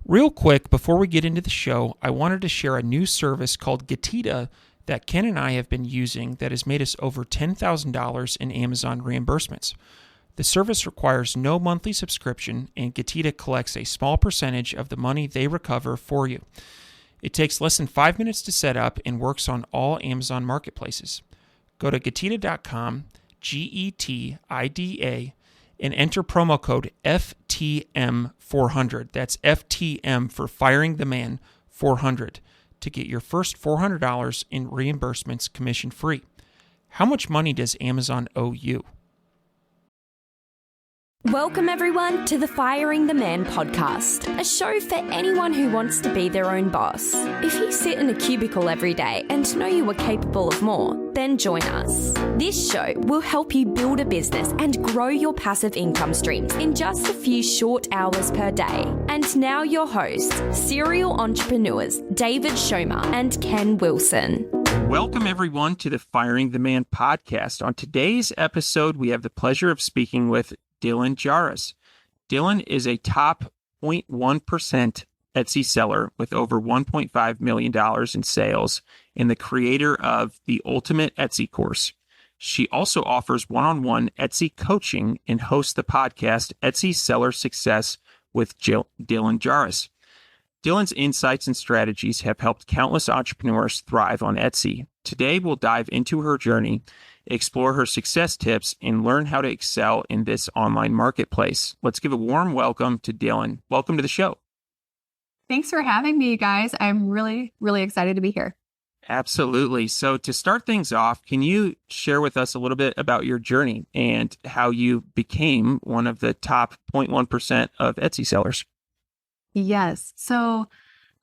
Real quick, before we get into the show, I wanted to share a new service called Getita that Ken and I have been using that has made us over $10,000 in Amazon reimbursements. The service requires no monthly subscription, and Getita collects a small percentage of the money they recover for you. It takes less than 5 minutes to set up and works on all Amazon marketplaces. Go to Getita.com, Getida, and enter promo code FTM400. That's FTM for Firing the Man 400 to get your first $400 in reimbursements commission free. How much money does Amazon owe you? Welcome everyone to the Firing the Man podcast, a show for anyone who wants to be their own boss. If you sit in a cubicle every day and know you are capable of more, then join us. This show will help you build a business and grow your passive income streams in just a few short hours per day. And now your hosts, serial entrepreneurs David Schomer and Ken Wilson. Welcome everyone to the Firing the Man podcast. On today's episode, we have the pleasure of speaking with Dylan Jahraus. Dylan is a top 0.1% Etsy seller with over $1.5 million in sales and the creator of the Ultimate Etsy course. She also offers one-on-one Etsy coaching and hosts the podcast Etsy Seller Success with Dylan Jahraus. Dylan's insights and strategies have helped countless entrepreneurs thrive on Etsy. Today, we'll dive into her journey, explore her success tips, and learn how to excel in this online marketplace. Let's give a warm welcome to Dylan. Welcome to the show. Thanks for having me, guys. I'm really, really excited to be here. Absolutely. So to start things off, can you share with us a little bit about your journey and how you became one of the top 0.1% of Etsy sellers? Yes. So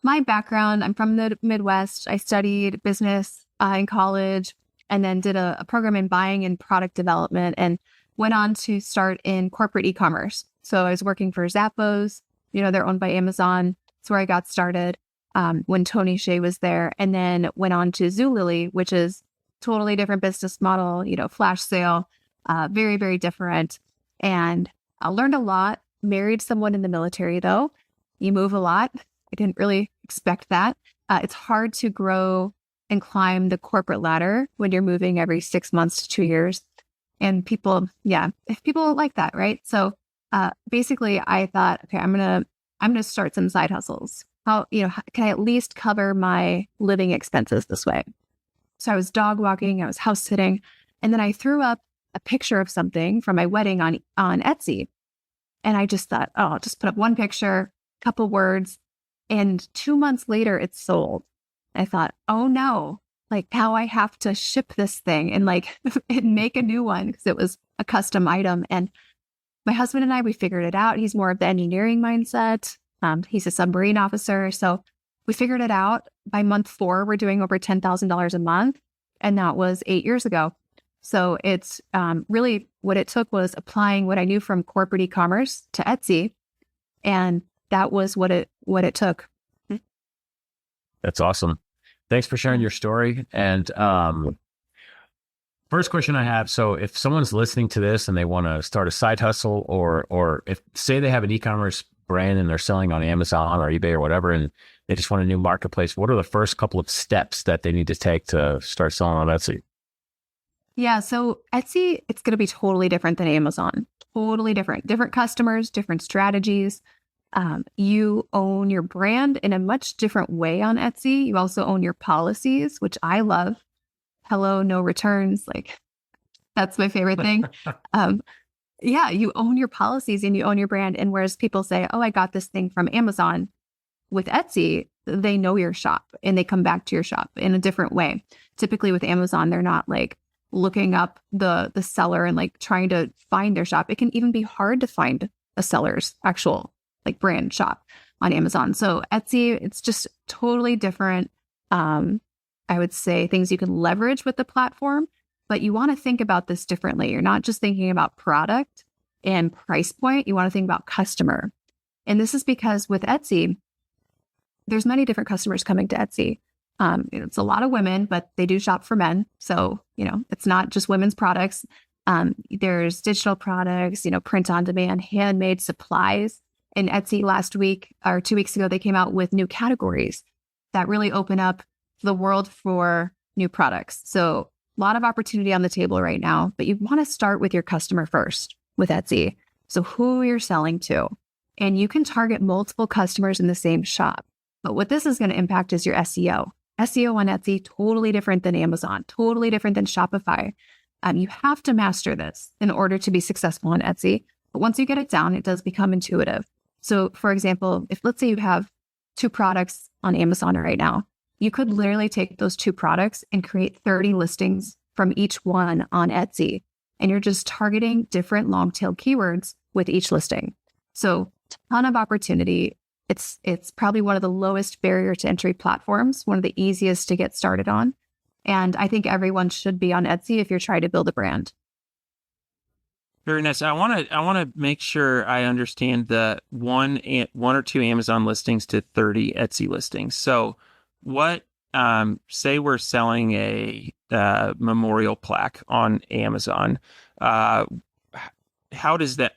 my background, I'm from the Midwest. I studied business in college and then did a program in buying and product development and went on to start in corporate e-commerce. So I was working for Zappos, they're owned by Amazon. That's where I got started when Tony Hsieh was there, and then went on to Zulily, which is totally different business model, flash sale, very, very different. And I learned a lot, married someone in the military though. You move a lot. I didn't really expect that. It's hard to grow and climb the corporate ladder when you're moving every 6 months to 2 years. And people like that, right? So basically I thought, okay, I'm gonna start some side hustles. How can I at least cover my living expenses this way? So I was dog walking, I was house sitting, and then I threw up a picture of something from my wedding on Etsy. And I just thought, oh, I'll just put up one picture, couple words, and 2 months later it's sold. I thought, oh no, how I have to ship this thing and and make a new one because it was a custom item. And my husband and I, we figured it out. He's more of the engineering mindset. He's a submarine officer. So we figured it out. By month 4, we're doing over $10,000 a month. And that was 8 years ago. So it's really what it took was applying what I knew from corporate e-commerce to Etsy. And that was what it took. That's awesome. Thanks for sharing your story. And first question I have, so if someone's listening to this and they want to start a side hustle or if say they have an e-commerce brand and they're selling on Amazon or eBay or whatever, and they just want a new marketplace, what are the first couple of steps that they need to take to start selling on Etsy? Yeah, so Etsy, it's going to be totally different than Amazon. Totally different. Different customers, different strategies. You own your brand in a much different way on Etsy. You also own your policies, which I love. Hello, no returns. That's my favorite thing. Yeah, you own your policies and you own your brand. And whereas people say, oh, I got this thing from Amazon, with Etsy, they know your shop and they come back to your shop in a different way. Typically with Amazon, they're not looking up the seller and trying to find their shop. It can even be hard to find a seller's actual brand shop on Amazon. So Etsy, it's just totally different. I would say things you can leverage with the platform, but you want to think about this differently. You're not just thinking about product and price point. You want to think about customer. And this is because with Etsy, there's many different customers coming to Etsy. It's a lot of women, but they do shop for men. So, it's not just women's products. There's digital products, print on demand, handmade supplies. In Etsy last week or 2 weeks ago, they came out with new categories that really open up the world for new products. So a lot of opportunity on the table right now, but you want to start with your customer first with Etsy. So who you're selling to, and you can target multiple customers in the same shop. But what this is going to impact is your SEO. SEO on Etsy, totally different than Amazon, totally different than Shopify. You have to master this in order to be successful on Etsy. But once you get it down, it does become intuitive. So for example, if let's say you have 2 products on Amazon right now, you could literally take those 2 products and create 30 listings from each one on Etsy. And you're just targeting different long tail keywords with each listing. So ton of opportunity. It's probably one of the lowest barrier to entry platforms, one of the easiest to get started on. And I think everyone should be on Etsy if you're trying to build a brand. Very nice. I want to make sure I understand the one or two Amazon listings to 30 Etsy listings. So what, say we're selling a memorial plaque on Amazon. How does that,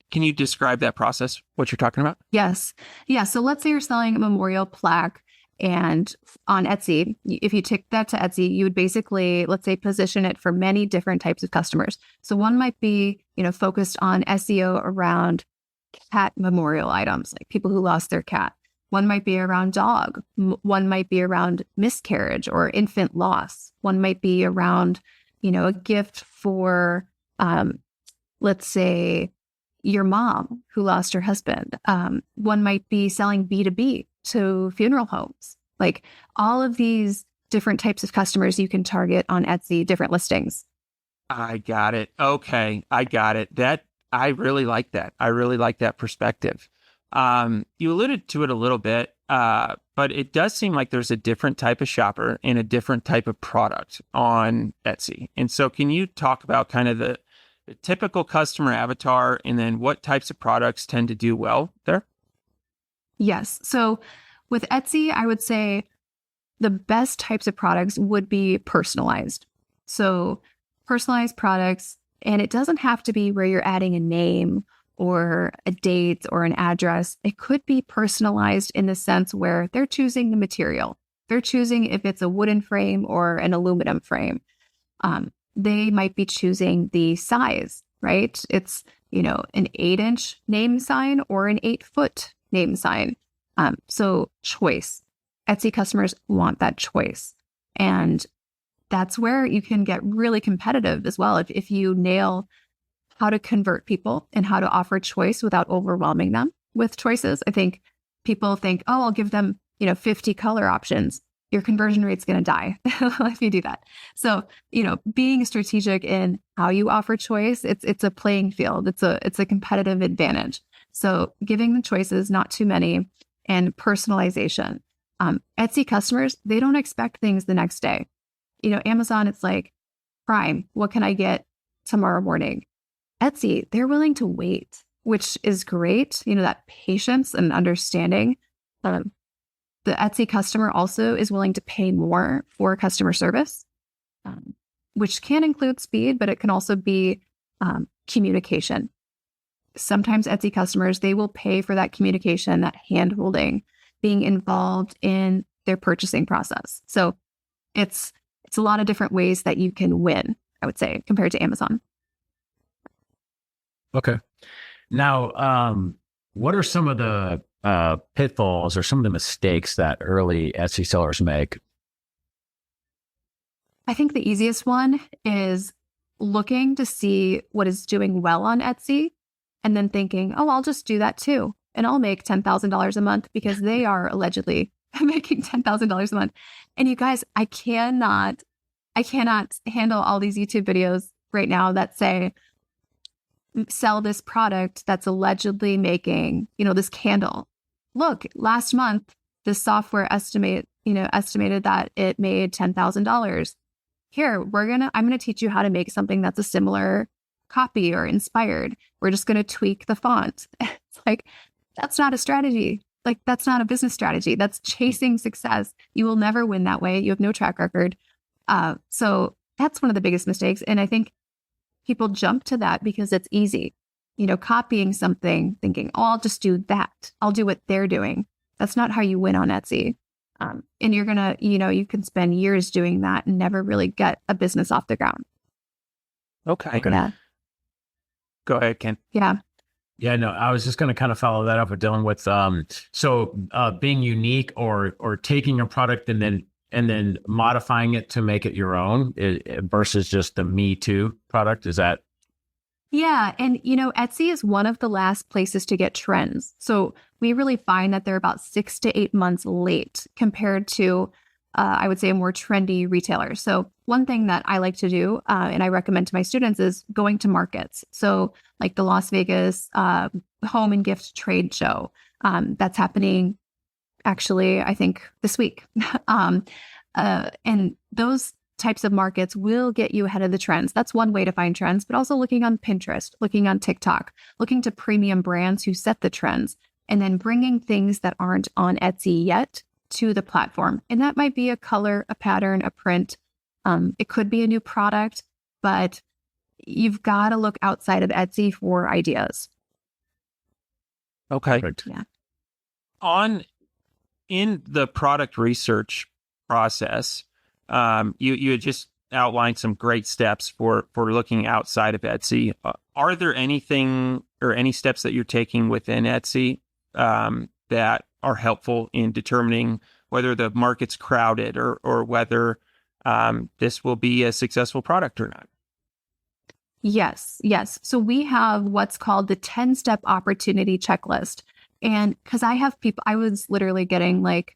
can you describe that process, what you're talking about? Yes. Yeah. So let's say you're selling a memorial plaque, and on Etsy, if you take that to Etsy, you would basically, let's say, position it for many different types of customers. So one might be, focused on SEO around cat memorial items, like people who lost their cat. One might be around dog. One might be around miscarriage or infant loss. One might be around, a gift for, let's say, your mom who lost her husband. One might be selling B2B to funeral homes. Like all of these different types of customers you can target on Etsy, different listings. I got it. Okay. I got it. I really like that. I really like that perspective. You alluded to it a little bit, but it does seem like there's a different type of shopper and a different type of product on Etsy. And so can you talk about kind of the typical customer avatar and then what types of products tend to do well there? Yes. So with Etsy, I would say the best types of products would be personalized. So personalized products, and it doesn't have to be where you're adding a name or a date or an address. It could be personalized in the sense where they're choosing the material. They're choosing if it's a wooden frame or an aluminum frame. They might be choosing the size, right? It's, an 8-inch name sign or an 8-foot name sign. So choice. Etsy customers want that choice. And that's where you can get really competitive as well. If you nail how to convert people and how to offer choice without overwhelming them with choices, I think people think, oh, I'll give them, 50 color options. Your conversion rate's going to die if you do that. So, being strategic in how you offer choice, it's a playing field. It's a competitive advantage. So giving the choices, not too many, and personalization. Etsy customers, they don't expect things the next day. Amazon, it's like, Prime, what can I get tomorrow morning? Etsy, they're willing to wait, which is great. That patience and understanding. The Etsy customer also is willing to pay more for customer service, which can include speed, but it can also be communication. Sometimes Etsy customers, they will pay for that communication, that hand-holding, being involved in their purchasing process. So it's a lot of different ways that you can win, I would say, compared to Amazon. Okay. Now, what are some of the pitfalls or some of the mistakes that early Etsy sellers make? I think the easiest one is looking to see what is doing well on Etsy and then thinking, oh, I'll just do that too. And I'll make $10,000 a month because they are allegedly making $10,000 a month. And you guys, I cannot handle all these YouTube videos right now that say, sell this product that's allegedly making, this candle. Look, last month, this software estimated that it made $10,000. Here, I'm going to teach you how to make something that's a similar copy or inspired. We're just going to tweak the font. It's like, that's not a strategy. Like, that's not a business strategy. That's chasing success. You will never win that way. You have no track record. So that's one of the biggest mistakes. And I think people jump to that because it's easy. copying something, thinking, oh, I'll just do that. I'll do what they're doing. That's not how you win on Etsy. And you're going to, you can spend years doing that and never really get a business off the ground. Okay. Yeah. Go ahead, Ken. Yeah. Yeah, no, I was just going to kind of follow that up with Dylan with being unique or taking a product and then modifying it to make it your own versus just the Me Too product. Is that? Yeah. And, Etsy is one of the last places to get trends. So we really find that they're about 6 to 8 months late compared to, I would say, a more trendy retailer. So one thing that I like to do, and I recommend to my students, is going to markets. So like the Las Vegas Home and Gift Trade Show, that's happening actually, I think, this week. And those types of markets will get you ahead of the trends. That's one way to find trends, but also looking on Pinterest, looking on TikTok, looking to premium brands who set the trends, and then bringing things that aren't on Etsy yet to the platform. And that might be a color, a pattern, a print. It could be a new product, but you've got to look outside of Etsy for ideas. Okay. Perfect. Yeah. In the product research process, you had just outlined some great steps for looking outside of Etsy. Are there anything or any steps that you're taking within Etsy that are helpful in determining whether the market's crowded or whether this will be a successful product or not? Yes. So we have what's called the 10-step opportunity checklist. And because I have people, I was literally getting like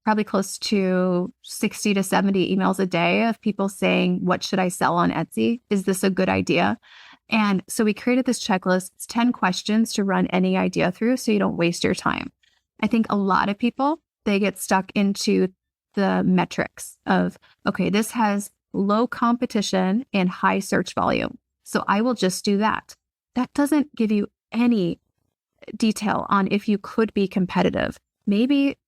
probably close to 60 to 70 emails a day of people saying, what should I sell on Etsy? Is this a good idea? And so we created this checklist. It's 10 questions to run any idea through so you don't waste your time. I think a lot of people, they get stuck into the metrics of, okay, this has low competition and high search volume, so I will just do that. That doesn't give you any detail on if you could be competitive. Maybe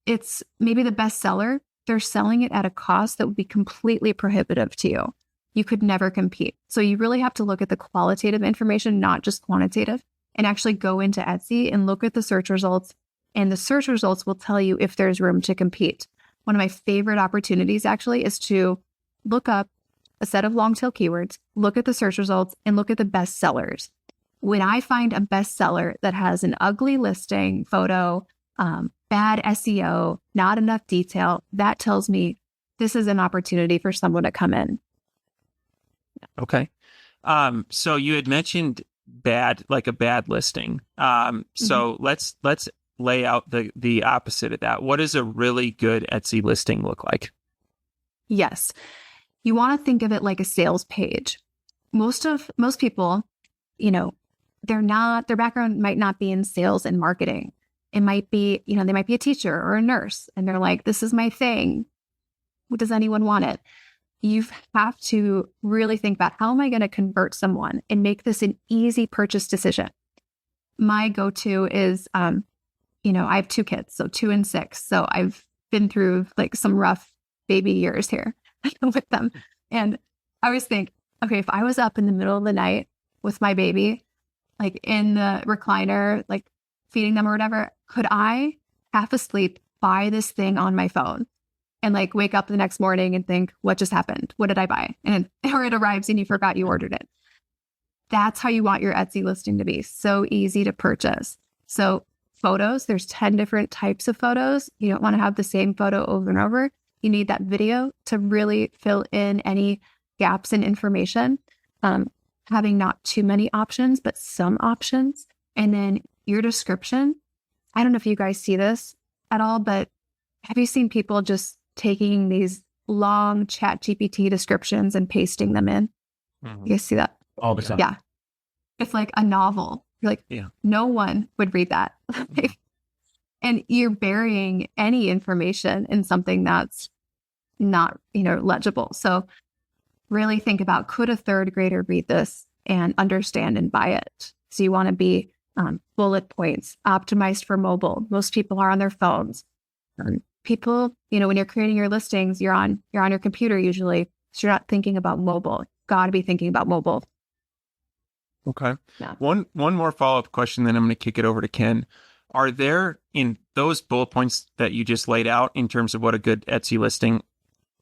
the bestseller, they're selling it at a cost that would be completely prohibitive to you. You could never compete. So you really have to look at the qualitative information, not just quantitative, and actually go into Etsy and look at the search results. And the search results will tell you if there's room to compete. One of my favorite opportunities actually is to look up a set of long tail keywords, look at the search results, and look at the best sellers. When I find a bestseller that has an ugly listing photo, bad SEO, not enough detail, that tells me this is an opportunity for someone to come in. Okay. So you had mentioned a bad listing. So let's lay out the opposite of that. What does a really good Etsy listing look like? Yes. You want to think of it like a sales page. Most people, their background might not be in sales and marketing. It might be, they might be a teacher or a nurse, and they're like, this is my thing. Does anyone want it? You have to really think about, how am I going to convert someone and make this an easy purchase decision? My go-to is, I have 2 kids, so 2 and 6. So I've been through like some rough baby years here with them. And I always think, okay, if I was up in the middle of the night with my baby, like in the recliner, like feeding them or whatever, could I, half asleep, buy this thing on my phone and like wake up the next morning and think, what just happened? What did I buy? Or it arrives and you forgot you ordered it. That's how you want your Etsy listing to be. So easy to purchase. So photos, there's 10 different types of photos. You don't want to have the same photo over and over. You need that video to really fill in any gaps in information. Having not too many options, but some options. And then your description. I don't know if you guys see this at all, but have you seen people just taking these long ChatGPT descriptions and pasting them in? You guys see that? All the time. Yeah. It's like a novel. You're like, no one would read that. And you're burying any information in something that's not, legible. So really think about, could a 3rd grader read this and understand and buy it? So you want to be bullet points, optimized for mobile. Most people are on their phones. People, when you're creating your listings, you're on your computer usually. So you're not thinking about mobile. Got to be thinking about mobile. Okay. Yeah. One more follow-up question, then I'm going to kick it over to Ken. Are there, in those bullet points that you just laid out in terms of what a good Etsy listing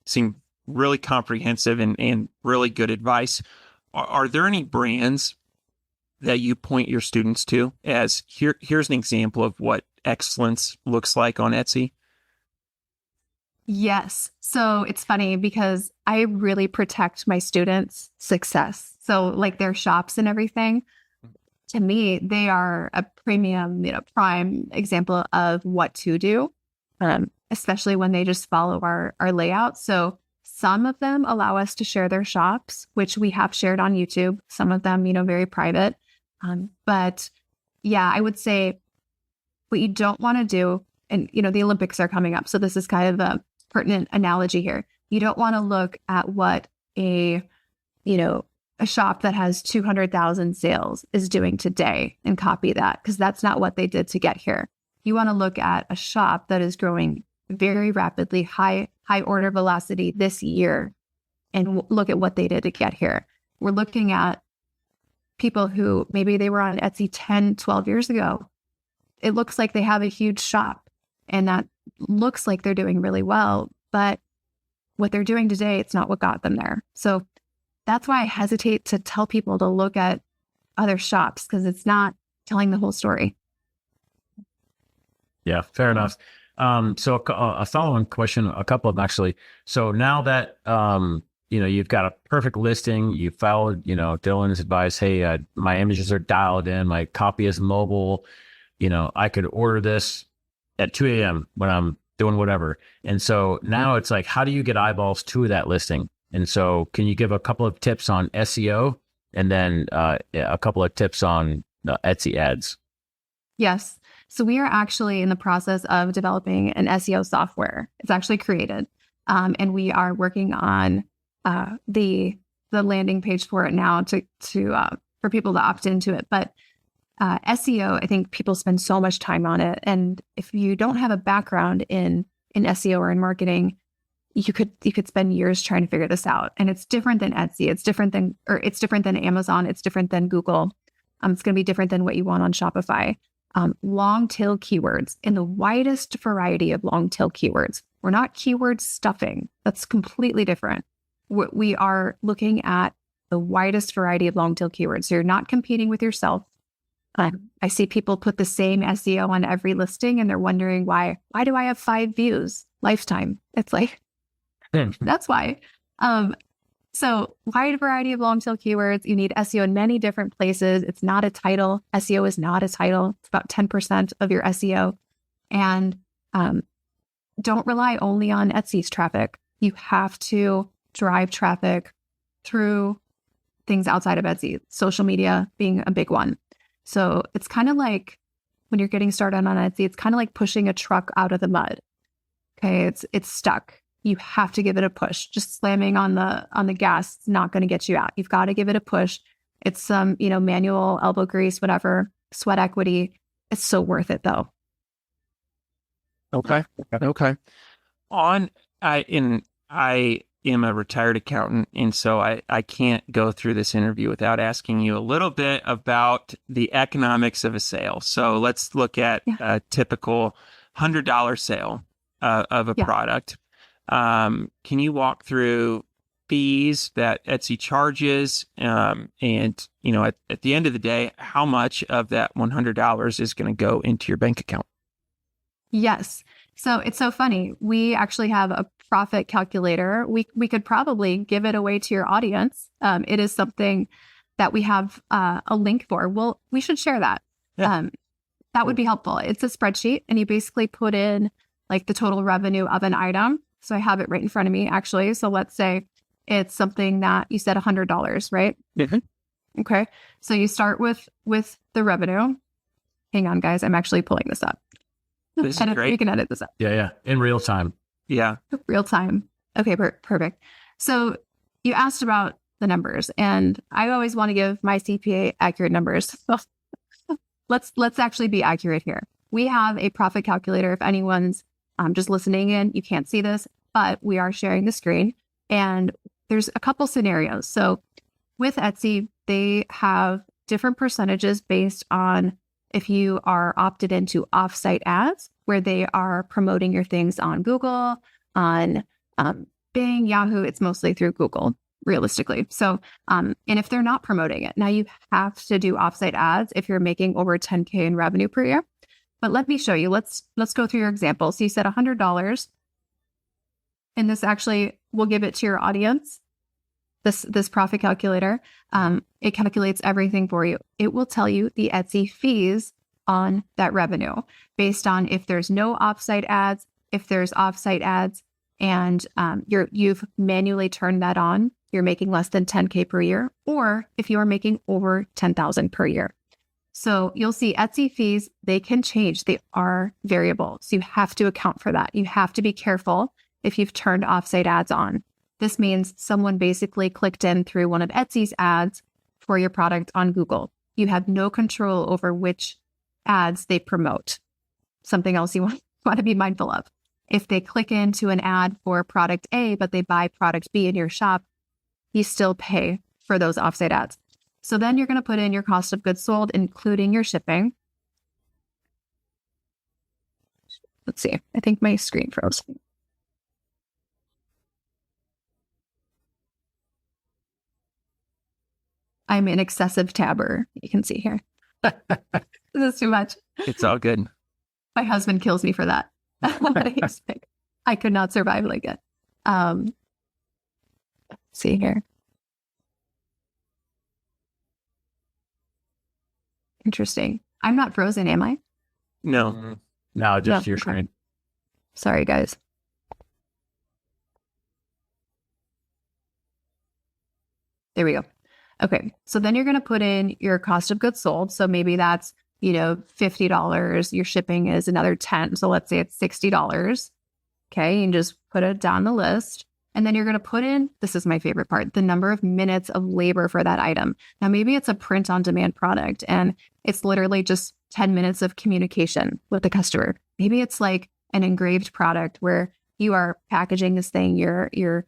seem really comprehensive and really good advice, are there any brands that you point your students to as here's an example of what excellence looks like on Etsy? Yes. So it's funny because I really protect my students' success. So like their shops and everything, to me, they are a premium, prime example of what to do, especially when they just follow our layout. So some of them allow us to share their shops, which we have shared on YouTube. Some of them, very private. But yeah, I would say what you don't want to do, and, the Olympics are coming up. So this is kind of a pertinent analogy here. You don't want to look at what a shop that has 200,000 sales is doing today and copy that, because that's not what they did to get here. You want to look at a shop that is growing very rapidly, high order velocity this year, and look at what they did to get here. We're looking at people who maybe they were on Etsy 10, 12 years ago. It looks like they have a huge shop and that looks like they're doing really well, but what they're doing today, it's not what got them there. So that's why I hesitate to tell people to look at other shops, because it's not telling the whole story. Yeah, fair enough. So a follow-on question, a couple of them actually. So now that, you've got a perfect listing, you followed, Dylan's advice, hey, my images are dialed in, my copy is mobile, I could order this at 2 a.m. when I'm doing whatever. And so now it's like, how do you get eyeballs to that listing? And so can you give a couple of tips on SEO and then a couple of tips on Etsy ads? Yes. So we are actually in the process of developing an SEO software. It's actually created. And we are working on the landing page for it now to for people to opt into it. But SEO, I think people spend so much time on it. And if you don't have a background in SEO or in marketing, you could spend years trying to figure this out. And it's different than Etsy. It's different than Amazon. It's different than Google. It's going to be different than what you want on Shopify. Long tail keywords, in the widest variety of long tail keywords. We're not keyword stuffing. That's completely different. We are looking at the widest variety of long tail keywords. So you're not competing with yourself. I see people put the same SEO on every listing and they're wondering why do I have 5 views lifetime? It's like, that's why. So wide variety of long tail keywords. You need SEO in many different places. It's not a title. SEO is not a title. It's about 10% of your SEO. And don't rely only on Etsy's traffic. You have to drive traffic through things outside of Etsy, social media being a big one. So it's kind of like when you're getting started on Etsy, it's kind of like pushing a truck out of the mud. Okay, it's stuck. You have to give it a push. Just slamming on the gas is not going to get you out. You've got to give it a push. It's some, manual elbow grease, whatever, sweat equity. It's so worth it though. Okay. I am a retired accountant, and so I can't go through this interview without asking you a little bit about the economics of a sale. So let's look at a typical $100 sale of a product. Can you walk through fees that Etsy charges? And, at the end of the day, how much of that $100 is going to go into your bank account? Yes. So it's so funny. We actually have a profit calculator. We could probably give it away to your audience. It is something that we have a link for. We should share that. Yeah. That would be helpful. It's a spreadsheet and you basically put in like the total revenue of an item. So I have it right in front of me, actually. So let's say it's something that you said $100, right? Mm-hmm. Okay. So you start with the revenue. Hang on, guys. I'm actually pulling this up. This is great. You can edit this up. Yeah. In real time. Yeah. Real time. Okay, perfect. So you asked about the numbers, and I always want to give my CPA accurate numbers. Let's actually be accurate here. We have a profit calculator. If anyone's just listening in, you can't see this, but we are sharing the screen. And there's a couple scenarios. So with Etsy, they have different percentages based on if you are opted into offsite ads, where they are promoting your things on Google, on Bing, Yahoo. It's mostly through Google, realistically. So, and if they're not promoting it, now you have to do offsite ads if you're making over 10K in revenue per year. But let me show you. Let's go through your example. So you said $100, and this actually will give it to your audience. This profit calculator, it calculates everything for you. It will tell you the Etsy fees on that revenue based on if there's no offsite ads, if there's offsite ads, and you've manually turned that on, you're making less than 10K per year, or if you are making over 10,000 per year. So you'll see Etsy fees, they can change. They are variable. So you have to account for that. You have to be careful if you've turned offsite ads on. This means someone basically clicked in through one of Etsy's ads for your product on Google. You have no control over which ads they promote. Something else you want to be mindful of. If they click into an ad for product A, but they buy product B in your shop, you still pay for those offsite ads. So then you're going to put in your cost of goods sold, including your shipping. Let's see. I think my screen froze. I'm an excessive tabber. You can see here. This is too much. It's all good. My husband kills me for that. He's like, I could not survive like it. Let's see here. Interesting. I'm not frozen, am I? No. No, just No, your okay. screen. Sorry, guys. There we go. Okay. So then you're going to put in your cost of goods sold. So maybe that's, $50. Your shipping is another 10. So let's say it's $60. Okay. You can just put it down the list. And then you're going to put in, this is my favorite part, the number of minutes of labor for that item. Now, maybe it's a print on demand product and it's literally just 10 minutes of communication with the customer. Maybe it's like an engraved product where you are packaging this thing, you're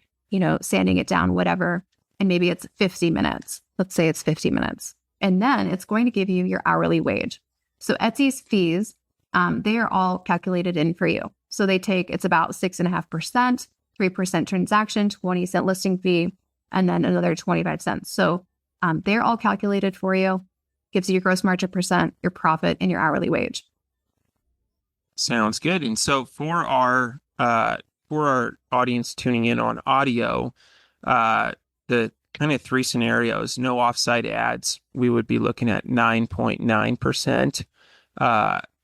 sanding it down, whatever. And maybe it's 50 minutes. Let's say it's 50 minutes. And then it's going to give you your hourly wage. So Etsy's fees, they are all calculated in for you. So it's about 6.5%, 3% transaction, 20-cent listing fee, and then another 25 cents. So they're all calculated for you, gives you your gross margin percent, your profit, and your hourly wage. Sounds good. And so for our audience tuning in on audio, the kind of three scenarios: no offsite ads, we would be looking at 9.9%.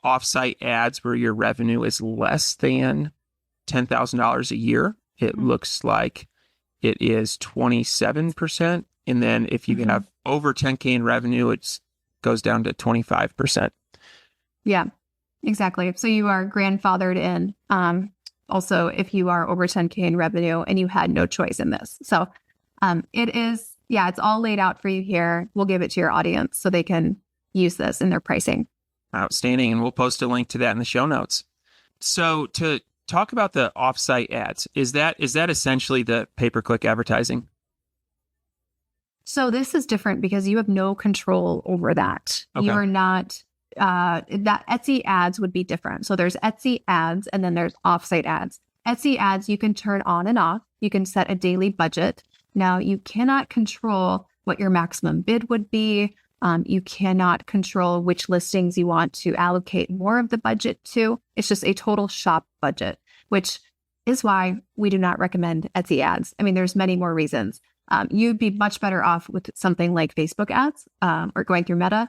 Offsite ads where your revenue is less than $10,000 a year, it looks like it is 27%. And then if you have over 10K in revenue, it goes down to 25%. Yeah, exactly. So you are grandfathered in. Also, if you are over 10K in revenue and you had no choice in this. So it's all laid out for you here. We'll give it to your audience so they can use this in their pricing. Outstanding. And we'll post a link to that in the show notes. So to talk about the offsite ads, is that essentially the pay-per-click advertising? So this is different because you have no control over that. Okay. You are not, that Etsy ads would be different. So there's Etsy ads and then there's offsite ads. Etsy ads, you can turn on and off. You can set a daily budget. Now you cannot control what your maximum bid would be. You cannot control which listings you want to allocate more of the budget to. It's just a total shop budget, which is why we do not recommend Etsy ads. I mean, there's many more reasons. You'd be much better off with something like Facebook ads or going through Meta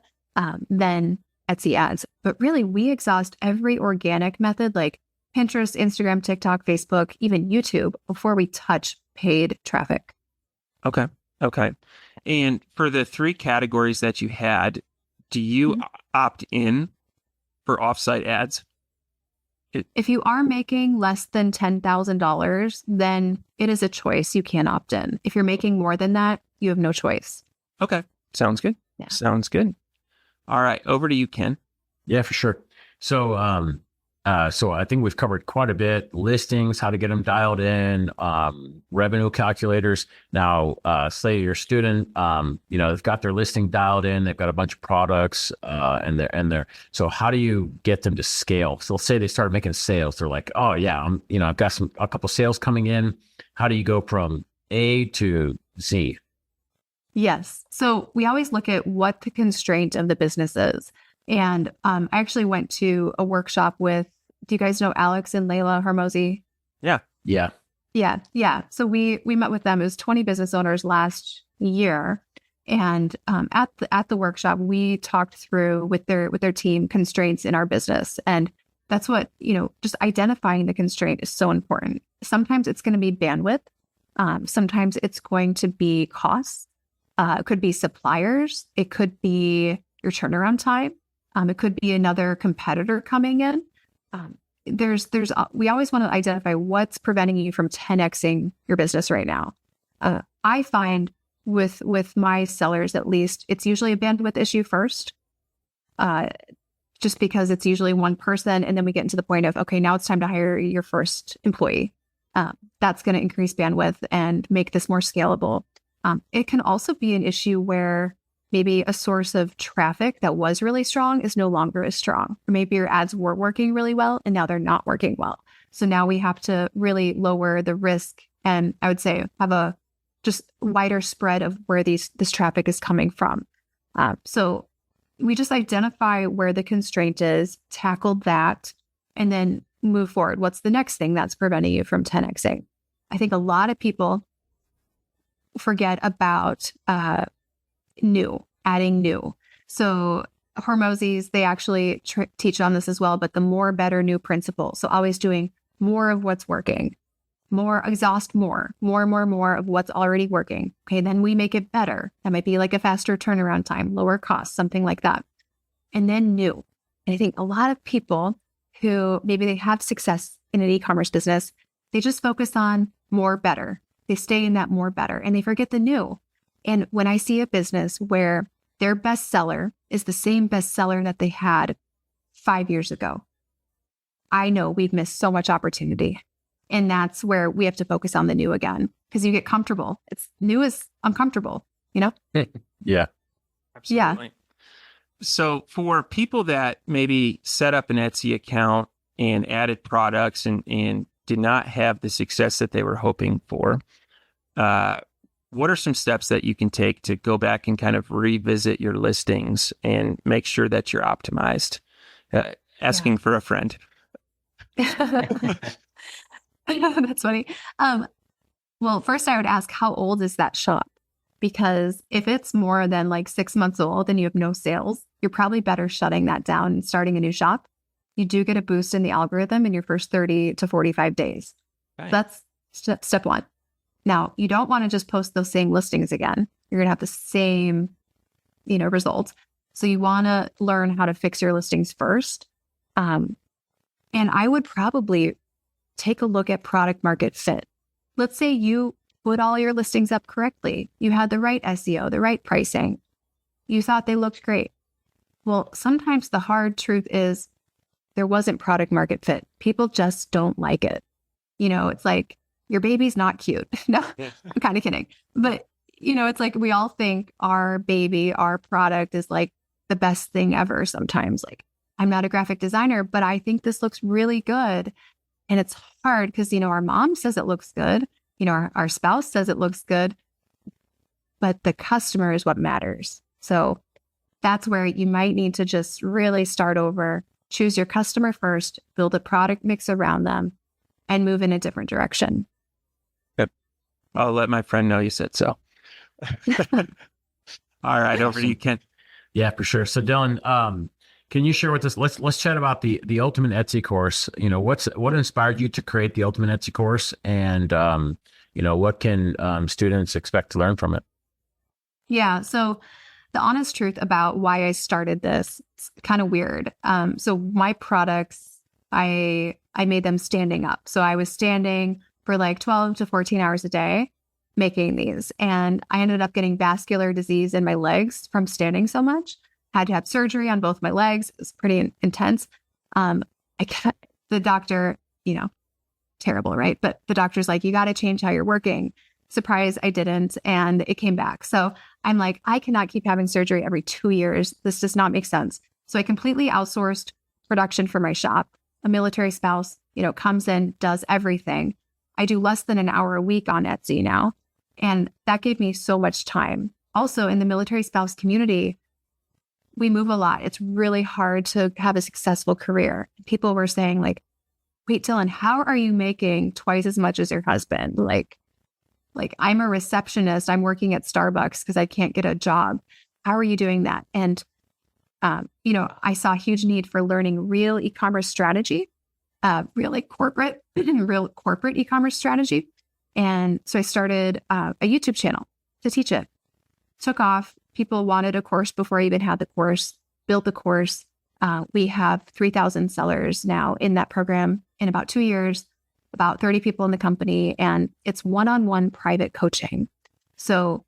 than Etsy ads. But really, we exhaust every organic method like Pinterest, Instagram, TikTok, Facebook, even YouTube before we touch paid traffic. Okay. And for the three categories that you had, do you opt in for offsite ads? If you are making less than $10,000, then it is a choice. You can opt in. If you're making more than that, you have no choice. Okay. Sounds good. Sounds good. All right. Over to you, Ken. Yeah, for sure. So So I think we've covered quite a bit: listings, how to get them dialed in, revenue calculators. Now, say you're a student, they've got their listing dialed in, they've got a bunch of products, and they're. So how do you get them to scale? So let's say they start making sales. They're like, oh yeah, I've got a couple sales coming in. How do you go from A to Z? Yes. So we always look at what the constraint of the business is. And I actually went to a workshop with, do you guys know Alex and Layla Hormozy? Yeah. Yeah. Yeah. So we met with them. It was 20 business owners last year. And at the workshop, we talked through with their team constraints in our business. And that's what, just identifying the constraint is so important. Sometimes it's going to be bandwidth. Sometimes it's going to be costs. It could be suppliers. It could be your turnaround time. It could be another competitor coming in. We always want to identify what's preventing you from 10xing your business right now. I find with my sellers, at least, it's usually a bandwidth issue first, just because it's usually one person. And then we get into the point of, okay, now it's time to hire your first employee. That's going to increase bandwidth and make this more scalable. It can also be an issue where maybe a source of traffic that was really strong is no longer as strong. Or maybe your ads were working really well and now they're not working well. So now we have to really lower the risk and I would say have a just wider spread of where this traffic is coming from. So we just identify where the constraint is, tackle that, and then move forward. What's the next thing that's preventing you from 10xing? I think a lot of people forget about adding new. So Hormozy's, they actually teach on this as well, but the more, better, new principle. So always doing more of what's working, exhaust more of what's already working. Okay, then we make it better. That might be like a faster turnaround time, lower cost, something like that. And then new. And I think a lot of people who maybe they have success in an e-commerce business, they just focus on more, better. They stay in that more, better, and they forget the new. And when I see a business where their bestseller is the same bestseller that they had 5 years ago, I know we've missed so much opportunity. And that's where we have to focus on the new again, because you get comfortable. It's new is uncomfortable, Yeah. Absolutely. Yeah. So for people that maybe set up an Etsy account and added products and did not have the success that they were hoping for, what are some steps that you can take to go back and kind of revisit your listings and make sure that you're optimized? Asking for a friend. That's funny. Well, first I would ask, how old is that shop? Because if it's more than like 6 months old and you have no sales, you're probably better shutting that down and starting a new shop. You do get a boost in the algorithm in your first 30 to 45 days. Right. That's step one. Now, you don't want to just post those same listings again. You're going to have the same, results. So you want to learn how to fix your listings first. And I would probably take a look at product market fit. Let's say you put all your listings up correctly. You had the right SEO, the right pricing. You thought they looked great. Well, sometimes the hard truth is there wasn't product market fit. People just don't like it. It's like, your baby's not cute. No, I'm kind of kidding. But, it's like we all think our baby, our product is like the best thing ever sometimes. Like, I'm not a graphic designer, but I think this looks really good. And it's hard because, our mom says it looks good. Our spouse says it looks good. But the customer is what matters. So that's where you might need to just really start over, choose your customer first, build a product mix around them, and move in a different direction. I'll let my friend know you said so. All right, over to you, Ken. Yeah, for sure. So Dylan, can you share with us, let's chat about the Ultimate Etsy course. What inspired you to create the Ultimate Etsy course, and what can students expect to learn from it? Yeah, so the honest truth about why I started this, it's kind of weird. So my products, I made them standing up. So I was standing for like 12 to 14 hours a day making these. And I ended up getting vascular disease in my legs from standing so much. Had to have surgery on both my legs. It was pretty intense. the doctor, terrible, right? But the doctor's like, you got to change how you're working. Surprise, I didn't. And it came back. So I'm like, I cannot keep having surgery every 2 years. This does not make sense. So I completely outsourced production for my shop. A military spouse, comes in, does everything. I do less than an hour a week on Etsy now. And that gave me so much time. Also, in the military spouse community, we move a lot. It's really hard to have a successful career. People were saying like, wait, Dylan, how are you making twice as much as your husband? Like I'm a receptionist. I'm working at Starbucks because I can't get a job. How are you doing that? And, I saw a huge need for learning real e-commerce strategy, real corporate e-commerce strategy. And so I started a YouTube channel to teach it. Took off. People wanted a course before I even had the course, built the course. We have 3,000 sellers now in that program in about 2 years, about 30 people in the company, and it's one-on-one private coaching. So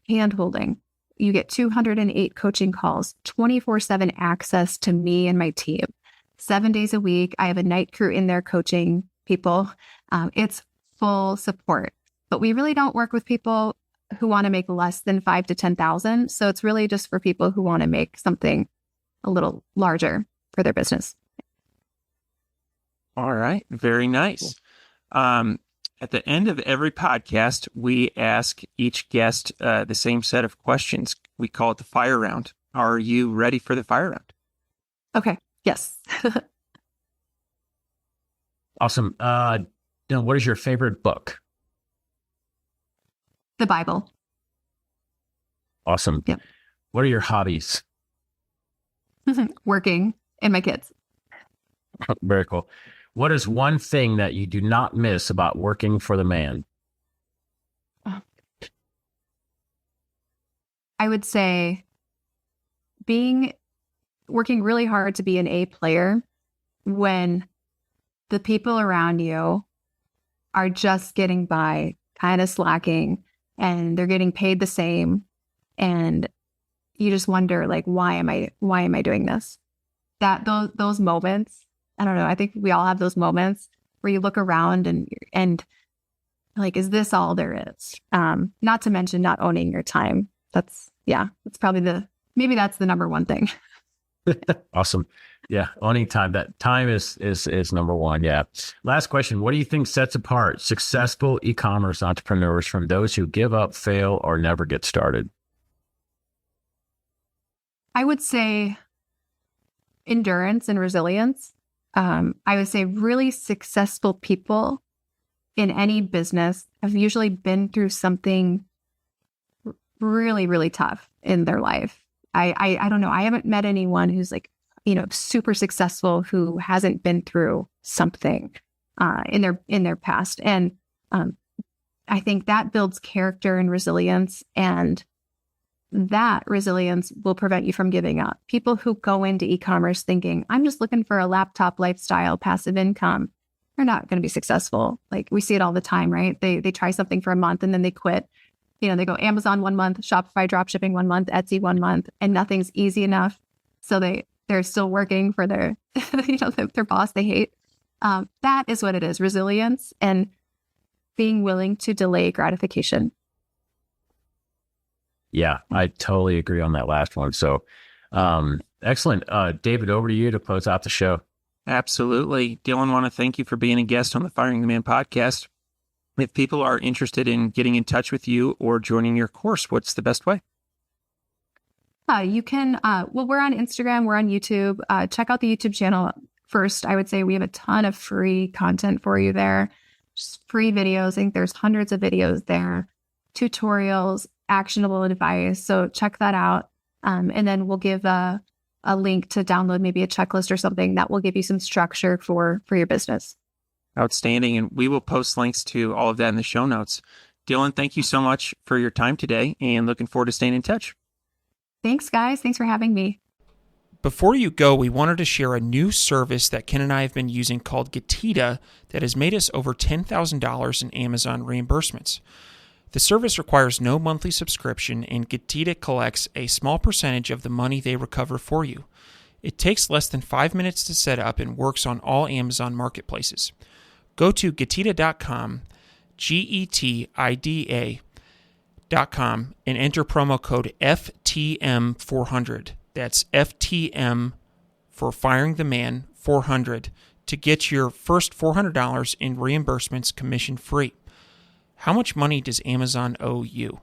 hand-holding. You get 208 coaching calls, 24/7 access to me and my team. 7 days a week. I have a night crew in there coaching people. It's full support. But we really don't work with people who want to make less than 5,000 to 10,000. So it's really just for people who want to make something a little larger for their business. All right. Very nice. At the end of every podcast, we ask each guest the same set of questions. We call it the fire round. Are you ready for the fire round? Okay. Yes. Awesome. Dylan, what is your favorite book? The Bible. Awesome. Yep. What are your hobbies? Working and my kids. Very cool. What is one thing that you do not miss about working for the man? I would say working really hard to be an A player when the people around you are just getting by, kind of slacking, and they're getting paid the same. And you just wonder, like, why am I doing this? Those moments, I don't know. I think we all have those moments where you look around and like, is this all there is? Not to mention not owning your time. That's probably maybe that's the number one thing. Awesome. Yeah. Owning time. That time is number one. Yeah. Last question. What do you think sets apart successful e-commerce entrepreneurs from those who give up, fail, or never get started? I would say endurance and resilience. I would say really successful people in any business have usually been through something really, really tough in their life. I don't know. I haven't met anyone who's like, super successful who hasn't been through something in their past. And I think that builds character and resilience, and that resilience will prevent you from giving up. People who go into e-commerce thinking, I'm just looking for a laptop lifestyle, passive income, they're not going to be successful. Like, we see it all the time, right? They try something for a month and then they quit. They go Amazon 1 month, Shopify dropshipping 1 month, Etsy 1 month, and nothing's easy enough. So they're still working for their, their boss they hate. That is what it is. Resilience and being willing to delay gratification. Yeah, I totally agree on that last one. So, excellent. David, over to you to close out the show. Absolutely. Dylan, want to thank you for being a guest on the Firing the Man podcast. If people are interested in getting in touch with you or joining your course, what's the best way? You can, we're on Instagram, we're on YouTube. Check out the YouTube channel first. I would say we have a ton of free content for you there. Just free videos. I think there's hundreds of videos there, tutorials, actionable advice. So check that out. And then we'll give a link to download maybe a checklist or something that will give you some structure for your business. Outstanding. And we will post links to all of that in the show notes. Dylan, thank you so much for your time today, and looking forward to staying in touch. Thanks, guys. Thanks for having me. Before you go, we wanted to share a new service that Ken and I have been using called Getita that has made us over $10,000 in Amazon reimbursements. The service requires no monthly subscription, and Getita collects a small percentage of the money they recover for you. It takes less than 5 minutes to set up and works on all Amazon marketplaces. Go to getida.com, GETIDA.com, and enter promo code FTM400. That's FTM for Firing the Man 400 to get your first $400 in reimbursements commission free. How much money does Amazon owe you?